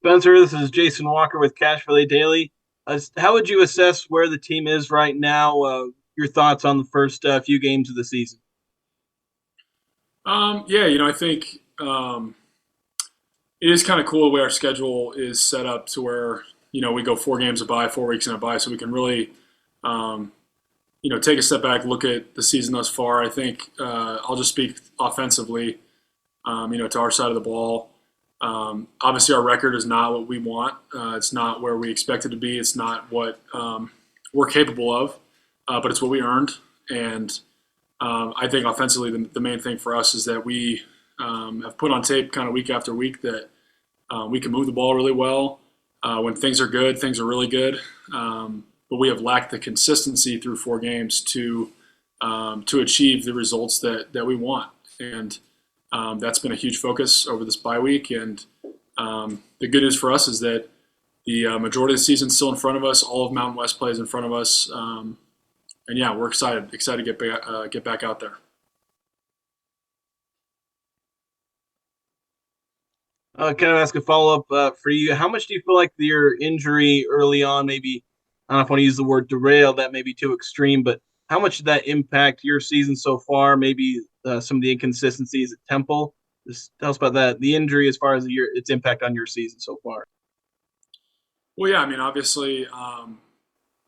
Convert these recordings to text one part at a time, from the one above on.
Spencer, this is Jason Walker with Cash Relay Daily. How would you assess where the team is right now? Your thoughts on the first few games of the season? Yeah, I think it is kind of cool the way our schedule is set up to where, we go 4 games a bye, 4 weeks in a bye, so we can really, um, take a step back, look at the season thus far. I think I'll just speak offensively, to our side of the ball. Obviously, our record is not what we want. It's not where we expect it to be. It's not what we're capable of, but it's what we earned. And I think offensively, the main thing for us is that we have put on tape kind of week after week that we can move the ball really well. When things are good, things are really good. But we have lacked the consistency through 4 games to achieve the results that we want. And that's been a huge focus over this bye week. And the good news for us is that the majority of the season is still in front of us. All of Mountain West plays in front of us. And yeah, we're excited to get back out there. Can I ask a follow up for you? How much do you feel like your injury early on, maybe, I don't know if I want to use the word derail, that may be too extreme, but how much did that impact your season so far? Maybe some of the inconsistencies at Temple. Just tell us about that, the injury as far as its impact on your season so far. Well, yeah, I mean, obviously,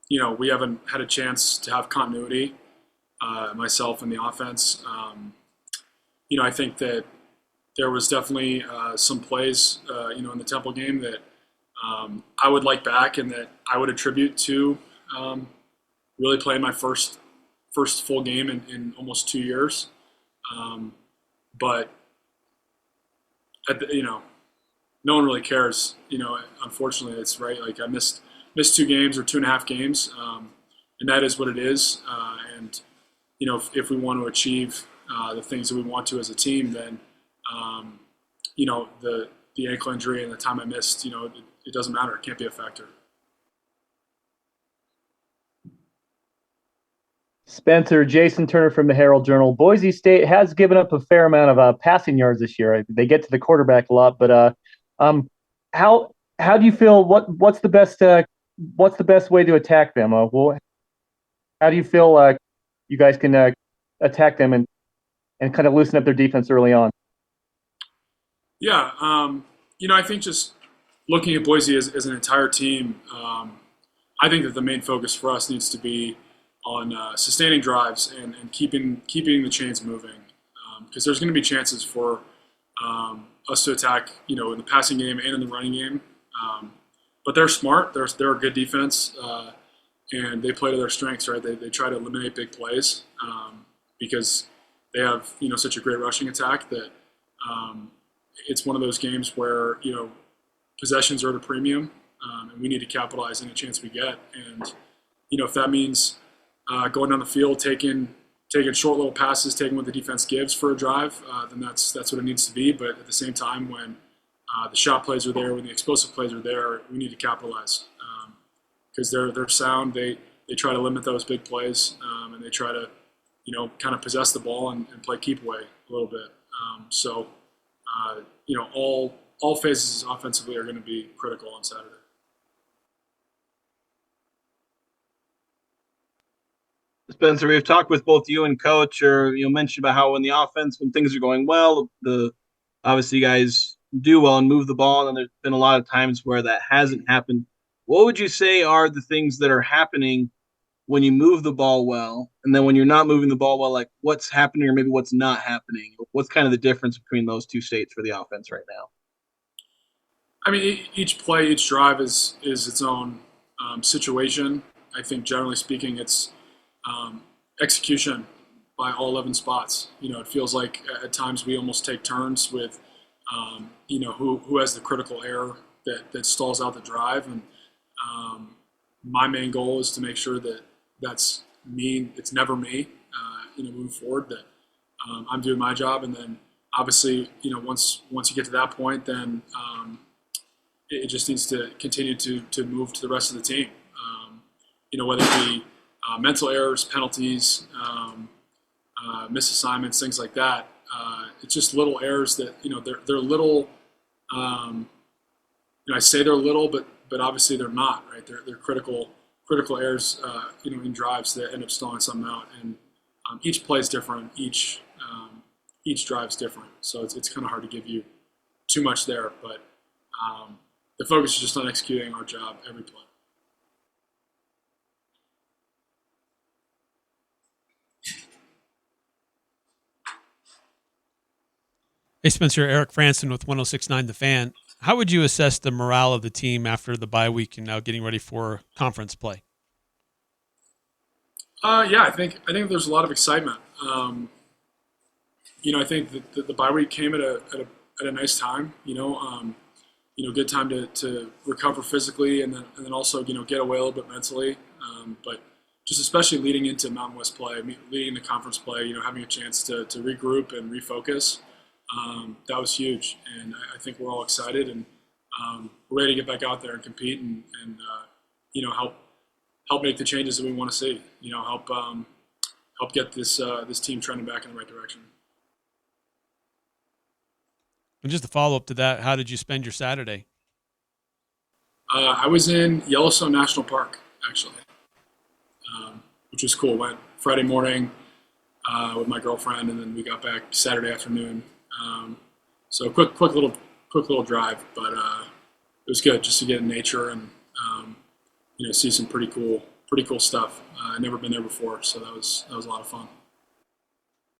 we haven't had a chance to have continuity, myself and the offense. I think that there was definitely some plays, in the Temple game that I would like back and that I would attribute to really playing my first full game in almost 2 years. But no one really cares. Unfortunately, it's right. Like I missed 2 games or 2.5 games, and that is what it is. And if we want to achieve the things that we want to as a team, then the ankle injury and the time I missed, it doesn't matter. It can't be a factor. Spencer, Jason Turner from the Herald Journal. Boise State has given up a fair amount of passing yards this year. They get to the quarterback a lot, but um, how how do you feel? What's the best way to attack them? How do you feel you guys can attack them and kind of loosen up their defense early on? Yeah, I think just looking at Boise as an entire team, I think that the main focus for us needs to be on sustaining drives and keeping the chains moving, because there's going to be chances for us to attack, in the passing game and in the running game. But they're smart. They're a good defense, and they play to their strengths. Right? They try to eliminate big plays because they have such a great rushing attack that it's one of those games where possessions are at a premium, and we need to capitalize any chance we get. And if that means going down the field, taking short little passes, taking what the defense gives for a drive, then that's what it needs to be. But at the same time, when the shot plays are there, when the explosive plays are there, we need to capitalize because they're sound. They try to limit those big plays, and they try to kind of possess the ball and play keep away a little bit. All phases offensively are going to be critical on Saturday. Spencer, we've talked with both you and Coach, or mentioned about how in the offense, when things are going well, the obviously you guys do well and move the ball, and there's been a lot of times where that hasn't happened. What would you say are the things that are happening when you move the ball well, and then when you're not moving the ball well, like what's happening or maybe what's not happening? What's kind of the difference between those two states for the offense right now? I mean, each play, each drive is its own situation. I think generally speaking, it's execution by all 11 spots. It feels like at times we almost take turns with, who has the critical error that stalls out the drive. And my main goal is to make sure that that's me. It's never me. Moving forward, that I'm doing my job, and then obviously, once you get to that point, then it just needs to continue to move to the rest of the team. Whether it be mental errors, penalties, misassignments, things like that. It's just little errors that they're little I say they're little, but obviously they're not, right? They're critical errors, in drives that end up stalling something out. And each play is different. Each drive's different. So it's kind of hard to give you too much there. But the focus is just on executing our job every play. Hey, Spencer, Eric Franson with 1069 The Fan. How would you assess the morale of the team after the bye week and now getting ready for conference play? Yeah, I think there's a lot of excitement. I think that the bye week came at a nice time. Good time to recover physically and then also get away a little bit mentally. But just especially leading into Mountain West play, leading into conference play, having a chance to regroup and refocus. That was huge, and I think we're all excited and we're ready to get back out there and compete and help make the changes that we want to see. Help get this team trending back in the right direction. And just a follow up to that, how did you spend your Saturday? I was in Yellowstone National Park actually, which was cool. Went Friday morning with my girlfriend, and then we got back Saturday afternoon. So quick little drive, but it was good just to get in nature and see some pretty cool stuff. I'd never been there before, so that was a lot of fun.